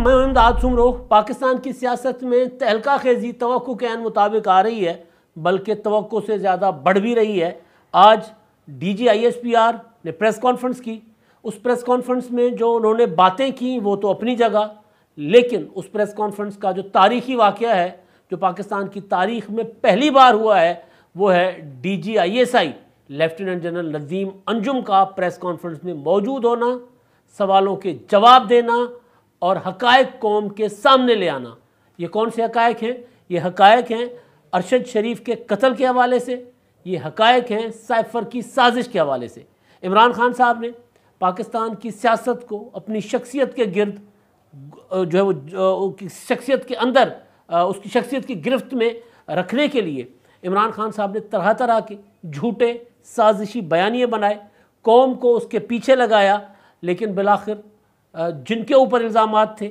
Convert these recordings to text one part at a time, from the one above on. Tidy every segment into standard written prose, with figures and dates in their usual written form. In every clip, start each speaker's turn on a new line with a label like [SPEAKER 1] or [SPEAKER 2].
[SPEAKER 1] मैं इमदाद सुमरो। पाकिस्तान की सियासत में तहलका खेजी तवक्को के मुताबिक आ रही है, बल्कि तवक्को से ज़्यादा बढ़ भी रही है। आज DGISPR ने प्रेस कॉन्फ्रेंस की। उस प्रेस कॉन्फ्रेंस में जो उन्होंने बातें की वो तो अपनी जगह, लेकिन उस प्रेस कॉन्फ्रेंस का जो तारीखी वाक़या है, जो पाकिस्तान की तारीख में पहली बार हुआ है, वो है DGISI lieutenant general Nazim Anjum का प्रेस कॉन्फ्रेंस में मौजूद होना, सवालों के जवाब देना और हक़ाइक़ कौम के सामने ले आना। ये कौन से हक़ाइक़ हैं? ये हक़ाइक़ हैं अरशद शरीफ के कत्ल के हवाले से, ये हक़ाइक़ हैं साइफर की साजिश के हवाले से। इमरान खान साहब ने पाकिस्तान की सियासत को अपनी शख्सियत के गिर्द जो है वो शख्सियत के अंदर उसकी शख्सियत की गिरफ्त में रखने के लिए इमरान खान साहब ने तरह तरह के झूठे साजिशी बयानिए बनाए, कौम को उसके पीछे लगाया, लेकिन बिलाखिर जिनके ऊपर इल्ज़ामात थे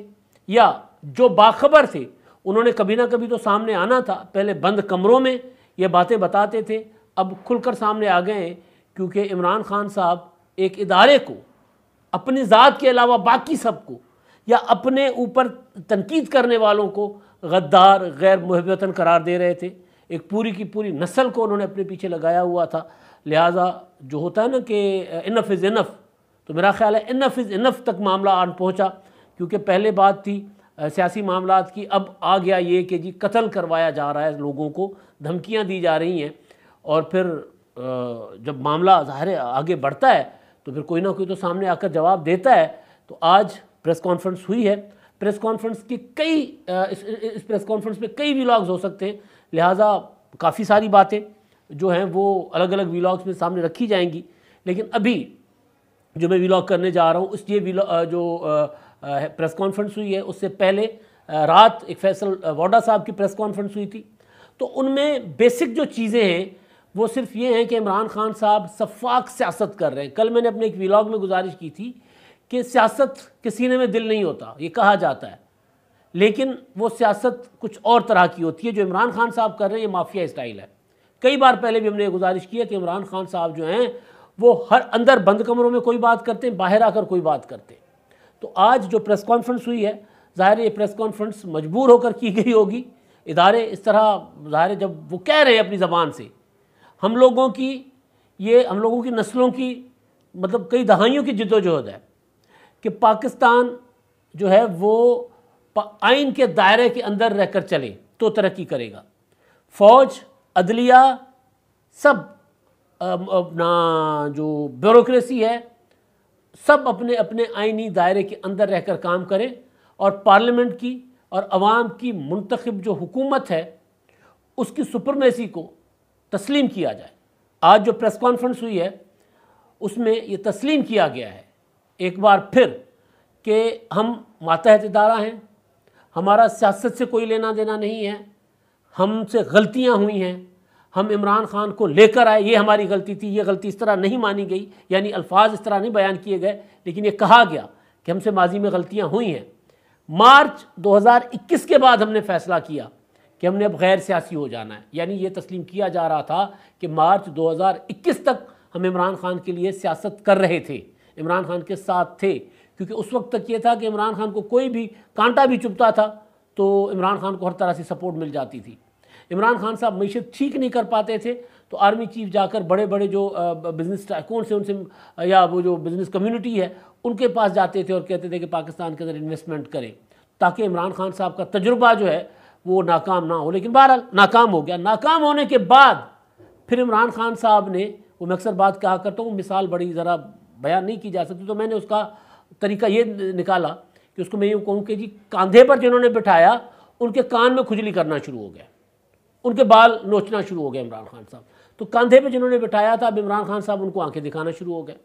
[SPEAKER 1] या जो बाखबर थे उन्होंने कभी ना कभी तो सामने आना था। पहले बंद कमरों में ये बातें बताते थे, अब खुलकर सामने आ गए हैं, क्योंकि इमरान खान साहब एक इदारे को अपनी ज़ात के अलावा बाकी सबको या अपने ऊपर तनकीद करने वालों को गद्दार, गैर मुहिब वतन करार दे रहे थे। एक पूरी की पूरी नस्ल को उन्होंने अपने पीछे लगाया हुआ था। लिहाजा जो होता है ना कि इनफ इज़ इनफ, तो मेरा ख्याल है इनफ इज़ इनफ तक मामला आन पहुँचा, क्योंकि पहले बात थी सियासी मामलात की, अब आ गया ये कि जी कत्ल करवाया जा रहा है, लोगों को धमकियाँ दी जा रही हैं, और फिर जब मामला ज़ाहिर है आगे बढ़ता है तो फिर कोई ना कोई तो सामने आकर जवाब देता है। तो आज प्रेस कॉन्फ्रेंस हुई है। प्रेस कॉन्फ्रेंस की कई इस प्रेस कॉन्फ्रेंस में कई व्लॉग्स हो सकते हैं, लिहाजा काफ़ी सारी बातें जो हैं वो अलग अलग व्लॉग्स में सामने रखी जाएंगी। लेकिन अभी जो मैं व्लॉग करने जा रहा हूँ, उस ये जो प्रेस कॉन्फ्रेंस हुई है, उससे पहले रात एक फैसल वाडा साहब की प्रेस कॉन्फ्रेंस हुई थी। तो उनमें बेसिक जो चीज़ें हैं वो सिर्फ ये हैं कि इमरान खान साहब शफ़ाफ़ सियासत कर रहे हैं। कल मैंने अपने एक व्लॉग में गुजारिश की थी कि सियासत के सीने में दिल नहीं होता, ये कहा जाता है, लेकिन वो सियासत कुछ और तरह की होती है। जो इमरान खान साहब कर रहे हैं ये माफिया स्टाइल है। कई बार पहले भी हमने गुजारिश की है कि इमरान खान साहब जो हैं वो हर अंदर बंद कमरों में कोई बात करते हैं, बाहर आकर कोई बात करते हैं। तो आज जो प्रेस कॉन्फ्रेंस हुई है, ज़ाहिर ये प्रेस कॉन्फ्रेंस मजबूर होकर की गई होगी। इदारे इस तरह ज़ाहिर जब वो कह रहे हैं अपनी ज़बान से, हम लोगों की नस्लों की मतलब कई दहाइयों की जिद्दोजहद है कि पाकिस्तान जो है वो आइन के दायरे के अंदर रहकर चले तो तरक्की करेगा। फ़ौज, अदलिया, सब अपना जो ब्यूरोक्रेसी है, सब अपने अपने आइनी दायरे के अंदर रहकर काम करें और पार्लियामेंट की और अवाम की मुंतखब जो हुकूमत है उसकी सुपरमेसी को तस्लीम किया जाए। आज जो प्रेस कॉन्फ्रेंस हुई है उसमें ये तस्लीम किया गया है एक बार फिर कि हम मातहत इदारा हैं, हमारा सियासत से कोई लेना देना नहीं है, हमसे गलतियां हुई हैं, हम इमरान खान को लेकर आए, ये हमारी गलती थी, ये गलती इस तरह नहीं मानी गई, यानी अल्फाज इस तरह नहीं बयान किए गए, लेकिन ये कहा गया कि हमसे माजी में गलतियां हुई हैं। मार्च 2021 के बाद हमने फैसला किया कि हमने अब गैर सियासी हो जाना है, यानी ये तस्लीम किया जा रहा था कि मार्च 2021 तक हम इमरान खान के लिए सियासत कर रहे थे, इमरान खान के साथ थे, क्योंकि उस वक्त तक ये था कि इमरान खान को कोई भी कांटा भी चुभता था तो इमरान खान को हर तरह से सपोर्ट मिल जाती थी। इमरान खान साहब मीशत ठीक नहीं कर पाते थे तो आर्मी चीफ जाकर बड़े बड़े जो बिज़नेस टाइकून से उनसे या वो जो बिज़नेस कम्युनिटी है उनके पास जाते थे और कहते थे कि पाकिस्तान के अंदर इन्वेस्टमेंट करें, ताकि इमरान खान साहब का तजुर्बा जो है वो नाकाम ना हो। लेकिन बहरहाल नाकाम हो गया। नाकाम होने के बाद फिर इमरान खान साहब ने, वो मैं अक्सर बात कहा करता हूँ, मिसाल बड़ी ज़रा बयान नहीं की जा सकती, तो मैंने उसका तरीका ये निकाला कि उसको मैं यूँ कहूँ कि जी कंधे पर जिन्होंने बिठाया उनके कान में खुजली करना शुरू हो गया, उनके बाल नोचना शुरू हो गए इमरान खान साहब। तो कंधे पे जिन्होंने बिठाया था अब इमरान खान साहब उनको आंखें दिखाना शुरू हो गए।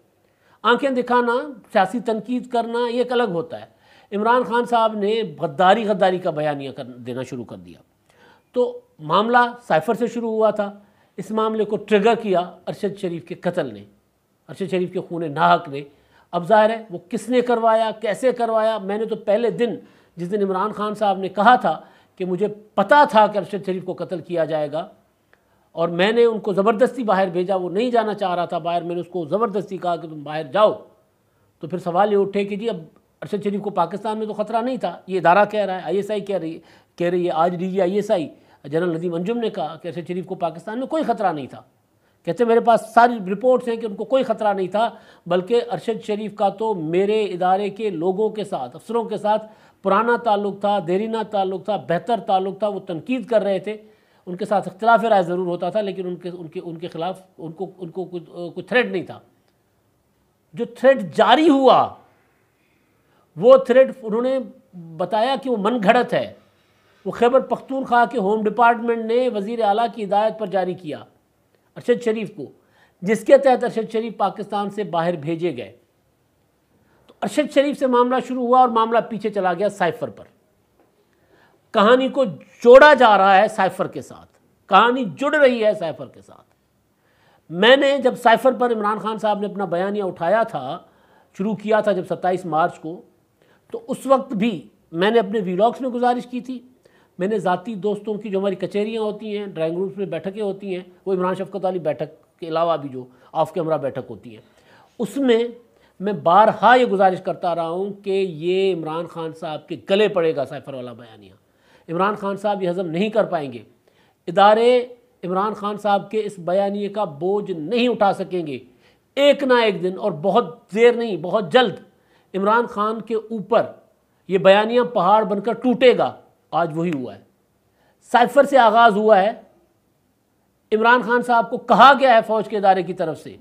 [SPEAKER 1] आंखें दिखाना, सियासी तनकीद करना ये एक अलग होता है। इमरान खान साहब ने गद्दारी का बयानिया देना शुरू कर दिया। तो मामला साइफर से शुरू हुआ था, इस मामले को ट्रिगर किया अरशद शरीफ के कत्ल ने, अरशद शरीफ के खून नाहक ने। अब ज़ाहिर है वो किसने करवाया, कैसे करवाया। मैंने तो पहले दिन, जिस दिन इमरान खान साहब ने कहा था कि मुझे पता था कि अरशद शरीफ को कत्ल किया जाएगा और मैंने उनको ज़बरदस्ती बाहर भेजा, वो नहीं जाना चाह रहा था बाहर, मैंने उसको ज़बरदस्ती कहा कि तुम बाहर जाओ, तो फिर सवाल ये उठे कि जी अब अरशद शरीफ को पाकिस्तान में तो ख़तरा नहीं था, ये इदारा कह रहा है, ISI कह रही है। आज DG ISI general Nadeem Anjum ने कहा कि अरशद शरीफ को पाकिस्तान में कोई ख़तरा नहीं था। कहते मेरे पास सारी रिपोर्ट्स हैं कि उनको कोई ख़तरा नहीं था, बल्कि अरशद शरीफ का तो मेरे इदारे के लोगों के साथ, अफसरों के साथ पुराना ताल्लुक़ था, देरीना ताल्लुक़ था, बेहतर ताल्लुक़ था। वो तनकीद कर रहे थे, उनके साथ इख्तिलाफ राय ज़रूर होता था, लेकिन उनके ख़िलाफ़ उनको कुछ थ्रेट नहीं था। जो थ्रेट जारी हुआ वो थ्रेट उन्होंने बताया कि वो मनगढ़ंत है। वो खैबर पख्तूनख्वा के होम डिपार्टमेंट ने वज़ीर आला की हिदायत पर जारी किया अरशद शरीफ को, जिसके तहत अरशद शरीफ पाकिस्तान से बाहर भेजे गए। तो अरशद शरीफ से मामला शुरू हुआ और मामला पीछे चला गया साइफर पर। कहानी को जोड़ा जा रहा है साइफर के साथ, कहानी जुड़ रही है साइफर के साथ। मैंने जब साइफर पर इमरान खान साहब ने अपना बयानिया उठाया था, शुरू किया था जब 27 मार्च को, तो उस वक्त भी मैंने अपने वीलॉग्स में गुजारिश की थी। मैंने ज़ाती दोस्तों की जो हमारी कचहरियाँ होती हैं, ड्राइंग रूम्स में बैठकें होती हैं, वो इमरान शफकत वाली बैठक के अलावा भी जो ऑफ कैमरा बैठक होती है, उसमें मैं बारहा ये गुजारिश करता रहा हूँ कि ये इमरान खान साहब के गले पड़ेगा साइफर वाला बयानिया। इमरान खान साहब ये हज़म नहीं कर पाएंगे, इदारे इमरान खान साहब के इस बयानिए का बोझ नहीं उठा सकेंगे। एक ना एक दिन, और बहुत देर नहीं, बहुत जल्द इमरान खान के ऊपर ये बयानिया पहाड़ बनकर टूटेगा। आज वही हुआ है। साइफर से आगाज़ हुआ है। इमरान खान साहब को कहा गया है फ़ौज के इदारे की तरफ से,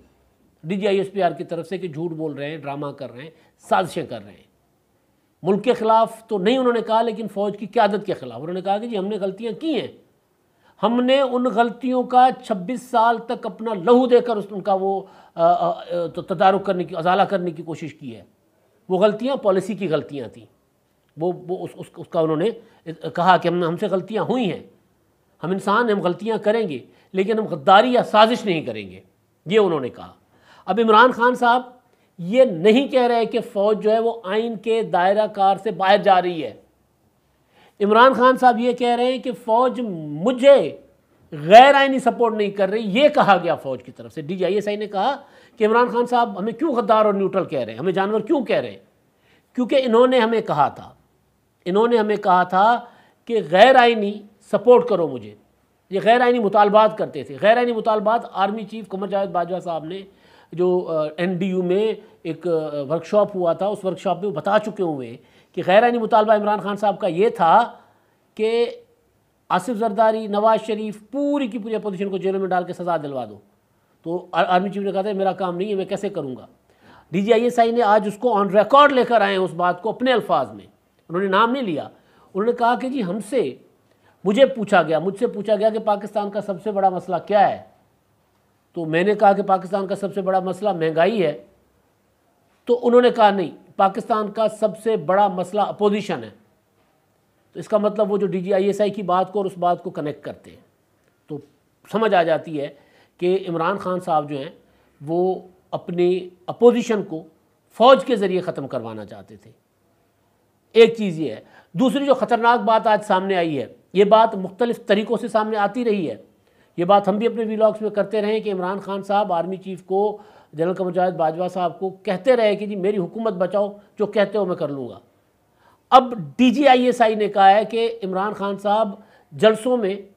[SPEAKER 1] DG ISPR की तरफ से, कि झूठ बोल रहे हैं, ड्रामा कर रहे हैं, साजिशें कर रहे हैं। मुल्क के ख़िलाफ़ तो नहीं उन्होंने कहा, लेकिन फ़ौज की क़यादत के ख़िलाफ़ उन्होंने कहा कि जी हमने गलतियाँ की हैं, हमने उन गलतियों का 26 साल तक अपना लहू देकर उनका वो तदारुक करने की, अजाला करने की कोशिश की है। वो गलतियाँ पॉलिसी की गलतियाँ थी। उसका उन्होंने कहा कि हमसे गलतियाँ हुई हैं, हम इंसान हैं, हम गलतियाँ करेंगे, लेकिन हम गद्दारी या साजिश नहीं करेंगे, ये उन्होंने कहा। अब इमरान खान साहब ये नहीं कह रहे कि फ़ौज जो है वो आइन के दायरा कार से बाहर जा रही है। इमरान खान साहब ये कह रहे हैं कि फ़ौज मुझे गैर आइनी सपोर्ट नहीं कर रही। ये कहा गया फ़ौज की तरफ से। DG ISI ने कहा कि इमरान खान साहब हमें क्यों गद्दार और न्यूट्रल कह रहे हैं, हमें जानवर क्यों कह रहे हैं, क्योंकि इन्होंने हमें कहा था कि गैर आइनी सपोर्ट करो मुझे। ये गैर आइनी मुतालबात करते थे। गैर आइनी मुतालबात आर्मी चीफ कमर जावेद बाजवा साहब ने जो NDU में एक वर्कशॉप हुआ था, उस वर्कशॉप में बता चुके हुए कि गैर आइनी मुतालबा इमरान खान साहब का ये था कि आसिफ जरदारी, नवाज शरीफ, पूरी की पूरी अपोजिशन को जेलों में डाल के सज़ा दिलवा दो। तो आर्मी चीफ ने कहा था मेरा काम नहीं है, मैं कैसे करूँगा। DG ISI ने आज उसको ऑन रिकॉर्ड लेकर आए हैं, उस बात को अपने अल्फाज में, उन्होंने नाम नहीं लिया। उन्होंने कहा कि जी मुझसे पूछा गया कि पाकिस्तान का सबसे बड़ा मसला क्या है। तो मैंने कहा कि पाकिस्तान का सबसे बड़ा मसला महंगाई है। तो उन्होंने कहा नहीं, पाकिस्तान का सबसे बड़ा मसला अपोजिशन है। तो इसका मतलब वो जो DG ISI की बात को और उस बात को कनेक्ट करते हैं, तो समझ आ जाती है कि इमरान खान साहब जो हैं वो अपनी अपोजिशन को फ़ौज के ज़रिए ख़त्म करवाना चाहते थे। एक चीज़ ये है। दूसरी जो ख़तरनाक बात आज सामने आई है, ये बात मुख्तलिफ़ तरीक़ों से सामने आती रही है, ये बात हम भी अपने व्लॉग्स में करते रहे कि इमरान खान साहब आर्मी चीफ़ को, जनरल कमर जावेद बाजवा साहब को कहते रहे कि जी मेरी हुकूमत बचाओ, जो कहते हो मैं कर लूँगा। अब DG ISI ने कहा है कि इमरान खान साहब जलसों में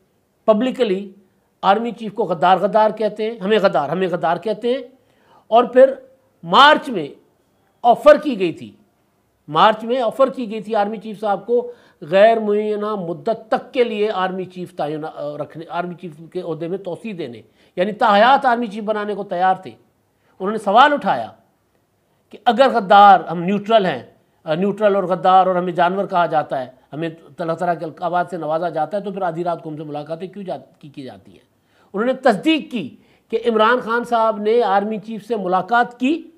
[SPEAKER 1] पब्लिकली आर्मी चीफ़ को गद्दार कहते हैं, हमें गद्दार कहते हैं। और फिर मार्च में ऑफ़र की गई थी आर्मी चीफ साहब को गैर मुय्यना मुद्दत तक के लिए आर्मी चीफ के ओहदे में तोसी देने, यानी ताहयात आर्मी चीफ बनाने को तैयार थे। उन्होंने सवाल उठाया कि अगर गद्दार, हम न्यूट्रल हैं, न्यूट्रल और गद्दार, और हमें जानवर कहा जाता है, हमें तरह तरह के अलकाबात से नवाजा जाता है, तो फिर आधी रात को हमसे मुलाकातें क्यों की जाती हैं। उन्होंने तस्दीक की कि इमरान खान साहब ने आर्मी चीफ से मुलाकात की।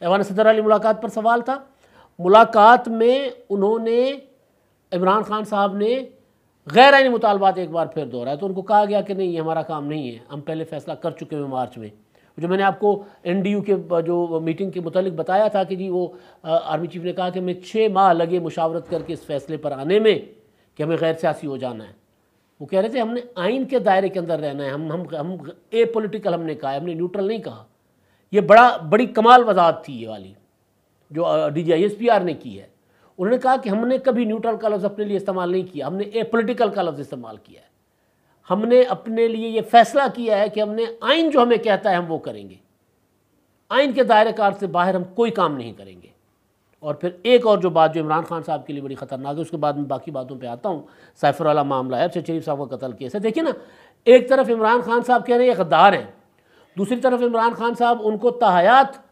[SPEAKER 1] ऐवान सदर वाली मुलाकात पर सवाल था। मुलाकात में उन्होंने, इमरान खान साहब ने गैर आइनी मुतालबात एक बार फिर दोहराया। तो उनको कहा गया कि नहीं, ये हमारा काम नहीं है, हम पहले फ़ैसला कर चुके हैं मार्च में। जो मैंने आपको NDU के जो मीटिंग के मुतालिक बताया था कि जी वो आर्मी चीफ ने कहा कि हमें 6 माह लगे मुशावरत करके इस फैसले पर आने में कि हमें गैर सियासी हो जाना है। वो कह रहे थे हमने आइन के दायरे के अंदर रहना है, हम ए पॉलिटिकल हमने कहा है, हमने न्यूट्रल नहीं कहा। ये बड़ी कमाल वजाहत थी ये वाली। जो DGISPR ने की है, उन्होंने कहा कि हमने कभी न्यूट्रल का लफ्ज़ अपने लिए इस्तेमाल नहीं किया, हमने ए पॉलिटिकल का लफ्ज़ इस्तेमाल किया है। हमने अपने लिए ये फैसला किया है कि हमने आइन जो हमें कहता है हम वो करेंगे, आइन के दायरे कार से बाहर हम कोई काम नहीं करेंगे। और फिर एक और जो बात जो इमरान खान साहब के लिए बड़ी ख़तरनाक है, उसके बाद में बाकी बातों पे आता हूँ। साइफर वाला मामला है, अरशद शरीफ साहब का कत्ल केस है। देखिए ना, एक तरफ इमरान खान साहब कह रहे हैं ये गद्दार हैं, दूसरी तरफ इमरान खान साहब उनको ताहयात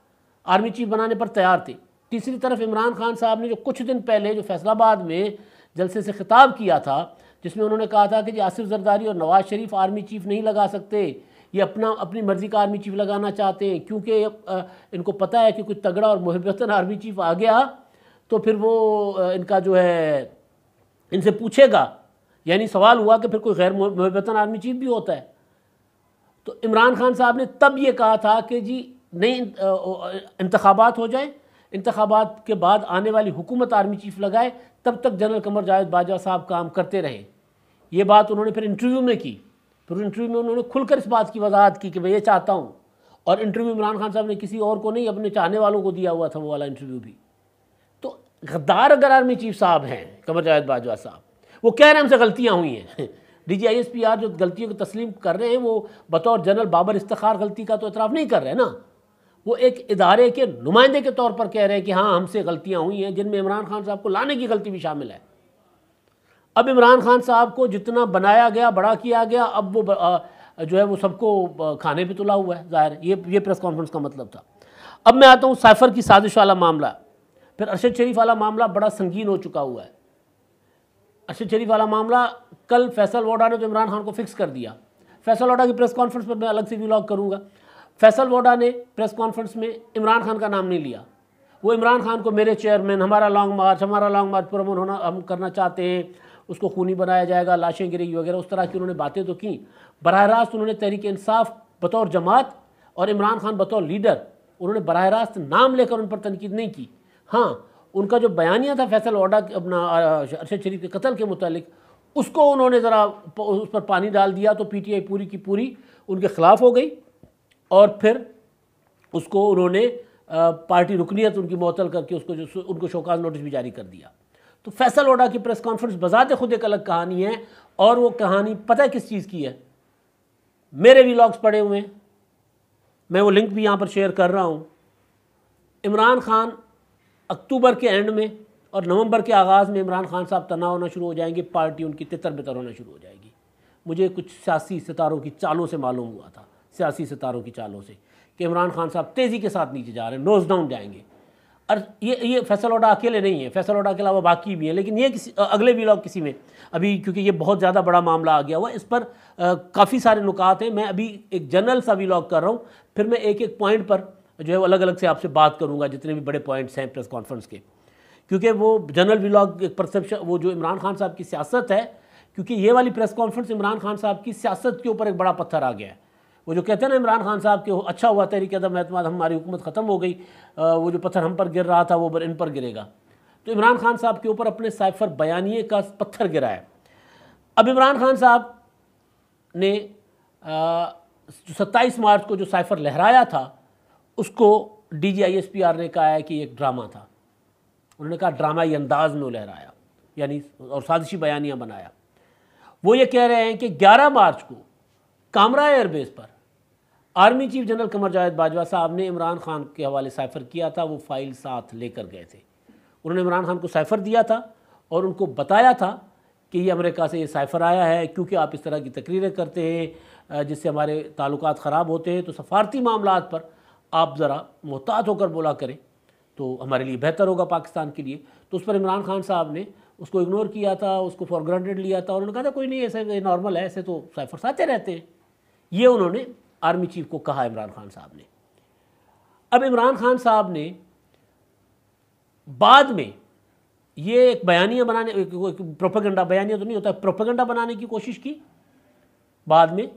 [SPEAKER 1] आर्मी चीफ बनाने पर तैयार थे। तीसरी तरफ इमरान खान साहब ने जो कुछ दिन पहले जो फैसलाबाद में जलसे से खिताब किया था, जिसमें उन्होंने कहा था कि आसिफ जरदारी और नवाज शरीफ आर्मी चीफ नहीं लगा सकते, ये अपनी मर्ज़ी का आर्मी चीफ लगाना चाहते हैं, क्योंकि इनको पता है कि कुछ तगड़ा और मुहब्बतन आर्मी चीफ आ गया तो फिर वो इनका जो है इनसे पूछेगा। यानी सवाल हुआ कि फिर कोई गैर मुहब्बतन आर्मी चीफ भी होता है। तो इमरान खान साहब ने तब ये कहा था कि जी नहीं, इंतखाबात हो जाए, इंतखाबात के बाद आने वाली हुकूमत आर्मी चीफ लगाए, तब तक जनरल कमर जावेद बाजवा साहब काम करते रहें। ये बात उन्होंने फिर इंटरव्यू में की। फिर इंटरव्यू में उन्होंने खुलकर इस बात की वजाहत की कि मैं ये चाहता हूँ। और इंटरव्यू इमरान खान साहब ने किसी और को नहीं, अपने चाहने वालों को दिया हुआ था वो वाला इंटरव्यू भी। तो गद्दार अगर आर्मी चीफ साहब हैं कमर जावेद बाजवा साहब, वो कह रहे हैं हमसे गलतियाँ हुई हैं। DGISPR जो गलतियों को तस्लीम कर रहे हैं, वो बतौर जनरल बाबर इफ्तिखार गलती का तो एतराफ़ नहीं कर रहे हैं ना, वो एक इदारे के नुमाइंदे के तौर पर कह रहे हैं कि हाँ हमसे गलतियाँ हुई हैं, जिनमें इमरान खान साहब को लाने की गलती भी शामिल है। अब इमरान खान साहब को जितना बनाया गया, बड़ा किया गया, अब वो जो है वो सबको खाने पे तुला हुआ है, ज़ाहिर ये प्रेस कॉन्फ्रेंस का मतलब था। अब मैं आता हूँ साइफर की साजिश वाला मामला, फिर अरशद शरीफ वाला मामला बड़ा संगीन हो चुका हुआ है। अरशद शरीफ वाला मामला कल फैसल वोडा ने तो इमरान खान को फिक्स कर दिया। फैसल वोडा की प्रेस कॉन्फ्रेंस पर मैं अलग से व्लॉग करूँगा। फैसल वोडा ने प्रेस कॉन्फ्रेंस में इमरान खान का नाम नहीं लिया। वो इमरान खान को मेरे चेयरमैन, हमारा लॉन्ग मार्च पुरअमन होना हम करना चाहते हैं, उसको खूनी बनाया जाएगा, लाशें गिरेगी वगैरह, उस तरह की उन्होंने बातें तो की। बराह रास्त उन्होंने तहरीक इंसाफ बतौर जमात और इमरान खान बतौर लीडर, उन्होंने बराह रास्त नाम लेकर उन पर तनकीद नहीं की। हाँ, उनका जो बयानिया था फैसल वोडा अपना अरशद शरीफ के कत्ल के मुतालिक, उसको उन्होंने ज़रा उस पर पानी डाल दिया तो PTI पूरी की पूरी उनके ख़िलाफ़ हो गई। और फिर उसको उन्होंने पार्टी रुकनियत उनकी मुअत्तल करके उनको शोकाज़ नोटिस भी जारी कर दिया। तो फैसल वोडा की प्रेस कॉन्फ्रेंस बजाते खुद एक अलग कहानी है। और वो कहानी पता है किस चीज़ की है? मेरे व्लॉग्स पड़े हुए हैं, मैं वो लिंक भी यहाँ पर शेयर कर रहा हूँ। इमरान खान अक्टूबर के एंड में और नवंबर के आगाज़ में इमरान खान साहब तना होना शुरू हो जाएंगे, पार्टी उनकी तितर बितर होना शुरू हो जाएगी। मुझे कुछ सियासी सितारों की चालों से मालूम हुआ था, सियासी सितारों की चालों से, कि इमरान खान साहब तेज़ी के साथ नीचे जा रहे हैं, नोज डाउन जाएंगे। और ये फैसल वोडा अकेले नहीं है, फैसल वोडा के अलावा बाकी भी हैं। लेकिन ये किसी अगले व्लॉग किसी में अभी, क्योंकि ये बहुत ज़्यादा बड़ा मामला आ गया हुआ, इस पर काफ़ी सारे नुकात हैं। मैं अभी एक जनरल सा व्लॉग कर रहा हूँ, फिर मैं एक एक पॉइंट पर जो है वो अलग अलग से आपसे बात करूँगा, जितने भी बड़े पॉइंट्स हैं प्रेस कॉन्फ्रेंस के। क्योंकि वो जनरल व्लॉग एक परसेप्शन, वो जो इमरान खान साहब की सियासत है, क्योंकि ये वाली प्रेस कॉन्फ्रेंस इमरान खान साहब की सियासत के ऊपर एक बड़ा पत्थर आ गया है। वो जो कहते हैं ना इमरान खान साहब के अच्छा हुआ तहरीक अदम एतमाद, हमारी हुकूमत ख़त्म हो गई, वो जो पत्थर हम पर गिर रहा था वो इन पर गिरेगा। तो इमरान खान साहब के ऊपर अपने साइफर बयानिए का पत्थर गिरा है। अब इमरान खान साहब ने 27 मार्च को जो साइफर लहराया था, उसको DGISPR ने कहा है कि एक ड्रामा था। उन्होंने कहा ड्रामाई अंदाज में लहराया, यानी और साजिशी बयानियाँ बनाया। वो ये कह रहे हैं कि 11 मार्च को कामरा एयरबेस पर army chief general Qamar Javed Bajwa साहब ने इमरान खान के हवाले साइफर किया था, वो फाइल साथ लेकर गए थे। उन्होंने इमरान खान को साइफर दिया था और उनको बताया था कि ये अमेरिका से ये साइफर आया है, क्योंकि आप इस तरह की तकरीरें करते हैं जिससे हमारे ताल्लुकात ख़राब होते हैं, तो सफारती मामलात पर आप ज़रा मोहतात होकर बोला करें तो हमारे लिए बेहतर होगा, पाकिस्तान के लिए। तो उस पर इमरान खान साहब ने उसको इग्नोर किया था, उसको फॉर ग्रांटेड लिया था। उन्होंने कहा था कोई नहीं, ऐसे नॉर्मल है, ऐसे तो साइफर्स आते रहते हैं। ये उन्होंने आर्मी चीफ को कहा इमरान खान साहब ने। अब इमरान खान साहब ने बाद में ये एक बयानिया बनाने, प्रोपेगेंडा, बयानिया तो नहीं होता, प्रोपेगेंडा बनाने की कोशिश की। बाद में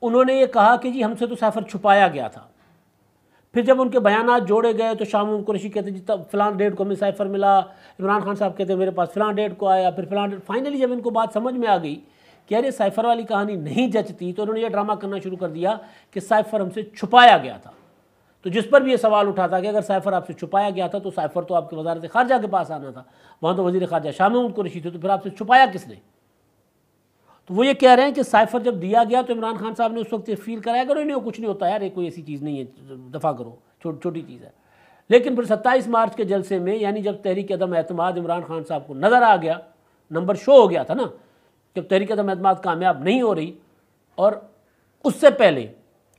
[SPEAKER 1] उन्होंने ये कहा कि जी हमसे तो साइफर छुपाया गया था। फिर जब उनके बयानात जोड़े गए तो शाम कुरैशी कहते जी तब फ़लाँ डेट को हमें साइफर मिला, इमरान खान साहब कहते मेरे पास फ़लाँ डेट को आया, फिर फ़लाँ डेट। फाइनली जब इनको बात समझ में आ गई कि अरे साइफर वाली कहानी नहीं जचती, तो उन्होंने ये ड्रामा करना शुरू कर दिया कि साइफर हमसे छुपाया गया था। तो जिस पर भी ये सवाल उठा था कि अगर साइफर आपसे छुपाया गया था तो साइफर तो आपके वज़ारत ख़ारजा के पास आना था, वहाँ तो वज़ीर ख़ारजा शाह महमूद कुरैशी थे, तो फिर आपसे छुपाया किसने? तो वो ये कह रहे हैं कि साइफर जब दिया गया तो इमरान खान साहब ने उस वक्त फील कराया करो नहीं कुछ नहीं होता यार, कोई ऐसी चीज़ नहीं है, दफ़ा करो, छोटी चीज़ है। लेकिन फिर 27 मार्च के जलसे में, यानी जब तहरीक अदम एतमाद इमरान खान साहब को नज़र आ गया, नंबर शो हो गया था ना, जब तहरीक अदम एतमाद कामयाब नहीं हो रही, और उससे पहले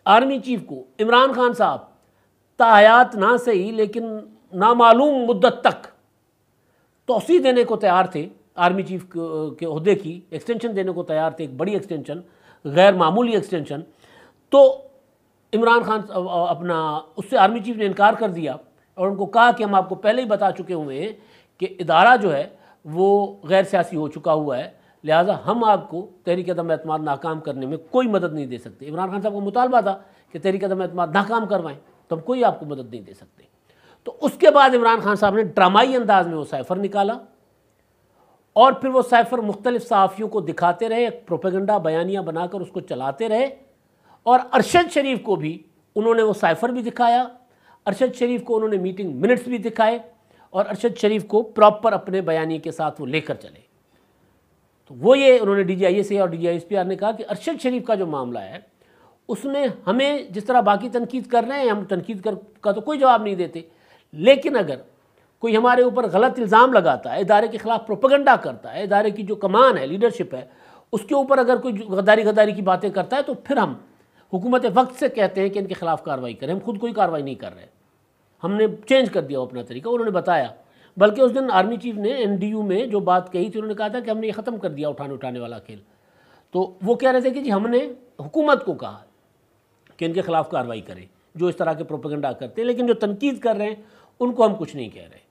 [SPEAKER 1] आर्मी चीफ को इमरान खान साहब तायात ना सही लेकिन नामालूम मुद्दत तक तौसीह देने को तैयार थे, आर्मी चीफ के ओहदे की एक्सटेंशन देने को तैयार थे, एक बड़ी एक्सटेंशन, गैर मामूली एक्सटेंशन। तो इमरान खान अपना उससे आर्मी चीफ ने इनकार कर दिया और उनको कहा कि हम आपको पहले ही बता चुके हुए हैं कि इदारा जो है वो गैर सियासी हो चुका हुआ है, लिहाजा हम आपको तहरीक अदम एतमाद नाकाम करने में कोई मदद नहीं दे सकते। इमरान खान साहब का मुतालबा था कि तहरीक अदम एतमाद नाकाम करवाएं, तो हम कोई आपको मदद नहीं दे सकते। तो उसके बाद इमरान खान साहब ने ड्रामाई अंदाज में वो साइफर निकाला और फिर वो साइफर मुख्तलिफ सहाफ़ियों को दिखाते रहे, एक प्रोपेगेंडा बयानियाँ बनाकर उसको चलाते रहे, और अरशद शरीफ को भी उन्होंने वो साइफर भी दिखाया, अरशद शरीफ को उन्होंने मीटिंग मिनट्स भी दिखाए, और अरशद शरीफ को प्रॉपर अपने बयानी के साथ वो लेकर चले। तो वो ये उन्होंने DGISA और DGISPR ने कहा कि अरशद शरीफ का जो मामला है उसमें हमें जिस तरह बाकी तनकीद कर रहे हैं, हम तनकीद का तो कोई जवाब नहीं देते, लेकिन अगर कोई हमारे ऊपर गलत इल्ज़ाम लगाता है, इदारे के ख़िलाफ़ प्रोपेगेंडा करता है, इदारे की जो कमान है, लीडरशिप है, उसके ऊपर अगर कोई गद्दारी की बातें करता है, तो फिर हम हुकूमत वक्त से कहते हैं कि इनके ख़िलाफ़ कार्रवाई करें। हम खुद कोई कार्रवाई नहीं कर रहे, हमने चेंज कर दिया अपना तरीका, उन्होंने बताया। बल्कि उस दिन आर्मी चीफ ने NDU में जो बात कही थी, उन्होंने कहा था कि हमने ये ख़त्म कर दिया उठाने वाला खेल। तो वो कह रहे थे कि जी हमने हुकूमत को कहा कि इनके ख़िलाफ़ कार्रवाई करें जो इस तरह के प्रोपेगेंडा करते हैं, लेकिन जो तनकीद कर रहे हैं उनको हम कुछ नहीं कह रहे।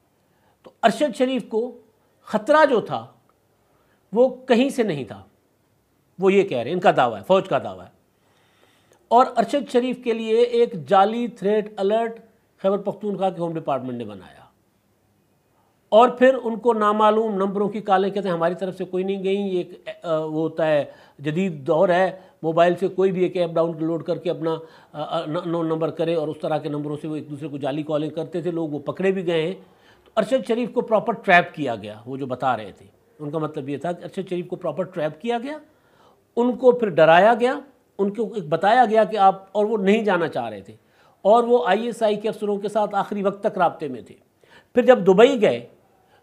[SPEAKER 1] तो अरशद शरीफ को ख़तरा जो था वो कहीं से नहीं था, वो ये कह रहे हैं, इनका दावा है, फ़ौज का दावा है। और अरशद शरीफ के लिए एक जाली थ्रेट अलर्ट खैबर पख्तूनख्वा के होम डिपार्टमेंट ने बनाया, और फिर उनको नामालूम नंबरों की कॉलें कहते हैं हमारी तरफ से कोई नहीं गई। ये एक वो होता है, जदीद दौर है, मोबाइल से कोई भी एक ऐप डाउनलोड करके अपना नो नंबर करे और उस तरह के नंबरों से वो एक दूसरे को जाली कॉलिंग करते थे लोग, वो पकड़े भी गए हैं। तो अरशद शरीफ को प्रॉपर ट्रैप किया गया, वो जो बता रहे थे उनका मतलब ये था कि अरशद शरीफ को प्रॉपर ट्रैप किया गया, उनको फिर डराया गया, उनको एक बताया गया कि आप, और वो नहीं जाना चाह रहे थे, और वो ISI के अफसरों के साथ आखिरी वक्त तक राब्ते में थे। फिर जब दुबई गए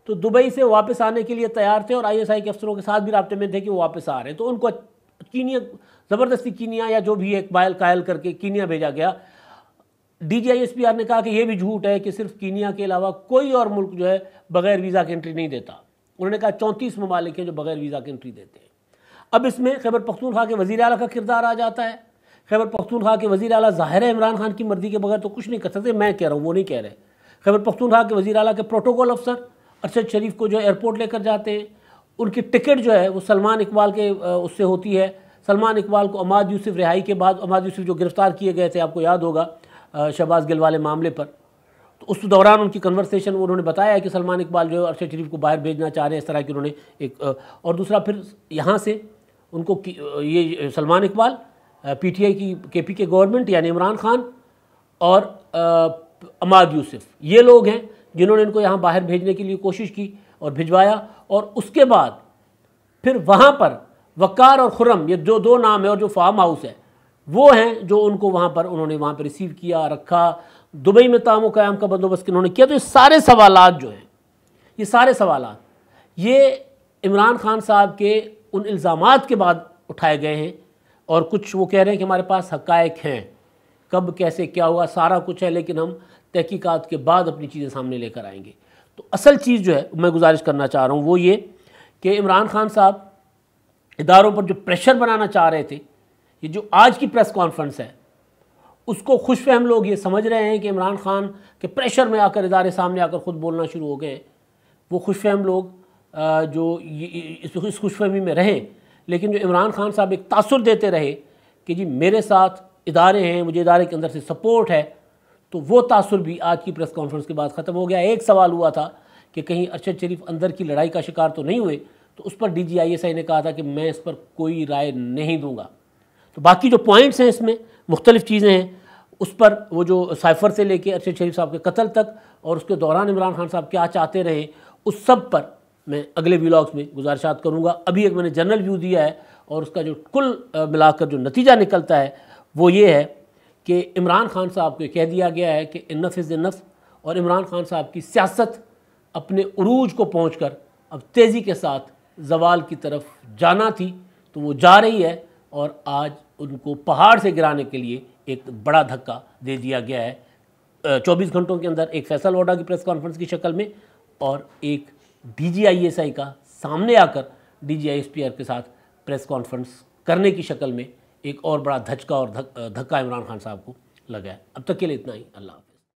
[SPEAKER 1] तो दुबई से वापस आने के लिए तैयार थे और ISI के अफसरों के साथ भी राब्ते में थे कि वो वापस आ रहे हैं। तो उनको कीनिया, ज़बरदस्ती कीनिया या जो भी एक बायल कायल करके कीनिया भेजा गया। DGISPR ने कहा कि ये भी झूठ है कि सिर्फ कीनिया के अलावा कोई और मुल्क जो है बग़ैर वीज़ा के एंट्री नहीं देता। उन्होंने कहा 34 ममालिक हैं जो बग़ैर वीज़ा के एंट्री देते हैं। अब इसमें खैबर पख्तूनख्वा के वज़ीर आला का किरदार आ जाता है। खैबर पख्तूनख्वा के वज़ीर आला ज़ाहिर है इमरान खान की मर्ज़ी के बगैर तो कुछ नहीं कर सकते, मैं कह रहा हूँ, वो नहीं कह रहे। खैबर पख्तूनख्वा के वज़ीर आला के प्रोटोकॉल अफसर अरशद शरीफ को जो एयरपोर्ट लेकर जाते हैं, उनकी टिकट जो है वो सलमान इकबाल के उससे होती है। सलमान इकबाल को अमाद यूसुफ रिहाई के बाद, अमाद यूसुफ जो गिरफ़्तार किए गए थे, आपको याद होगा शहबाज गिल वाले मामले पर, तो उस दौरान उनकी कन्वर्सेशन उन्होंने बताया है कि सलमान इकबाल जो है अरशद शरीफ को बाहर भेजना चाह रहे हैं, इस तरह की उन्होंने एक। और दूसरा फिर यहाँ से उनको ये सलमान इकबाल PTI की KP के गवर्नमेंट यानी इमरान खान और अमाद यूसुफ, ये लोग हैं जिन्होंने इनको यहाँ बाहर भेजने के लिए कोशिश की और भिजवाया। और उसके बाद फिर वहाँ पर वक़ार और खुर्रम, ये जो दो नाम है, और जो फार्म हाउस है वो हैं जो उनको वहाँ पर उन्होंने वहाँ पर रिसीव किया, रखा। दुबई में तामो क़याम का बंदोबस्त उन्होंने किया। तो ये सारे सवालात जो हैं, ये सारे सवालात ये इमरान खान साहब के उन इल्ज़ामात के बाद उठाए गए हैं। और कुछ वो कह रहे हैं कि हमारे पास हक़ाइक़ हैं, कब कैसे क्या हुआ सारा कुछ है, लेकिन हम तहकीकात के बाद अपनी चीज़ें सामने लेकर आएंगे। तो असल चीज़ जो है मैं गुजारिश करना चाह रहा हूँ वो ये कि इमरान खान साहब इदारों पर जो प्रेशर बनाना चाह रहे थे, ये जो आज की प्रेस कॉन्फ्रेंस है उसको खुशफहम लोग ये समझ रहे हैं कि इमरान खान के प्रेशर में आकर इदारे सामने आकर ख़ुद बोलना शुरू हो गए। वो खुशफहम लोग जो इस खुशफहमी में रहे, लेकिन जो इमरान खान साहब एक तासुर देते रहे कि जी मेरे साथ इदारे हैं, मुझे इदारे के अंदर से सपोर्ट है, तो वो तासुर भी आज की प्रेस कॉन्फ्रेंस के बाद ख़त्म हो गया। एक सवाल हुआ था कि कहीं अरशद शरीफ अंदर की लड़ाई का शिकार तो नहीं हुए, तो उस पर DGISI ने कहा था कि मैं इस पर कोई राय नहीं दूंगा। तो बाकी जो पॉइंट्स हैं इसमें मुख्तलिफ़ चीज़ें हैं, उस पर वो जो साइफर से लेके अरशद शरीफ साहब के कत्ल तक और उसके दौरान इमरान खान साहब क्या चाहते रहे, उस सब पर मैं अगले व्लॉग्स में गुजारिशात करूँगा। अभी एक मैंने जनरल व्यू दिया है और उसका जो कुल मिलाकर जो नतीजा निकलता है वो ये है कि इमरान खान साहब को कह दिया गया है कि इनफ इज़ इनफ, और इमरान खान साहब की सियासत अपने उरूज को पहुंचकर अब तेज़ी के साथ ज़वाल की तरफ जाना थी तो वो जा रही है, और आज उनको पहाड़ से गिराने के लिए एक बड़ा धक्का दे दिया गया है 24 घंटों के अंदर, एक फैसल वोडा की प्रेस कॉन्फ्रेंस की शक्ल में और एक DGISI का सामने आकर DGISPR के साथ प्रेस कॉन्फ्रेंस करने की शक्ल में एक और बड़ा धचका और धक्का इमरान खान साहब को लगा है। अब तक के लिए इतना ही। अल्लाह।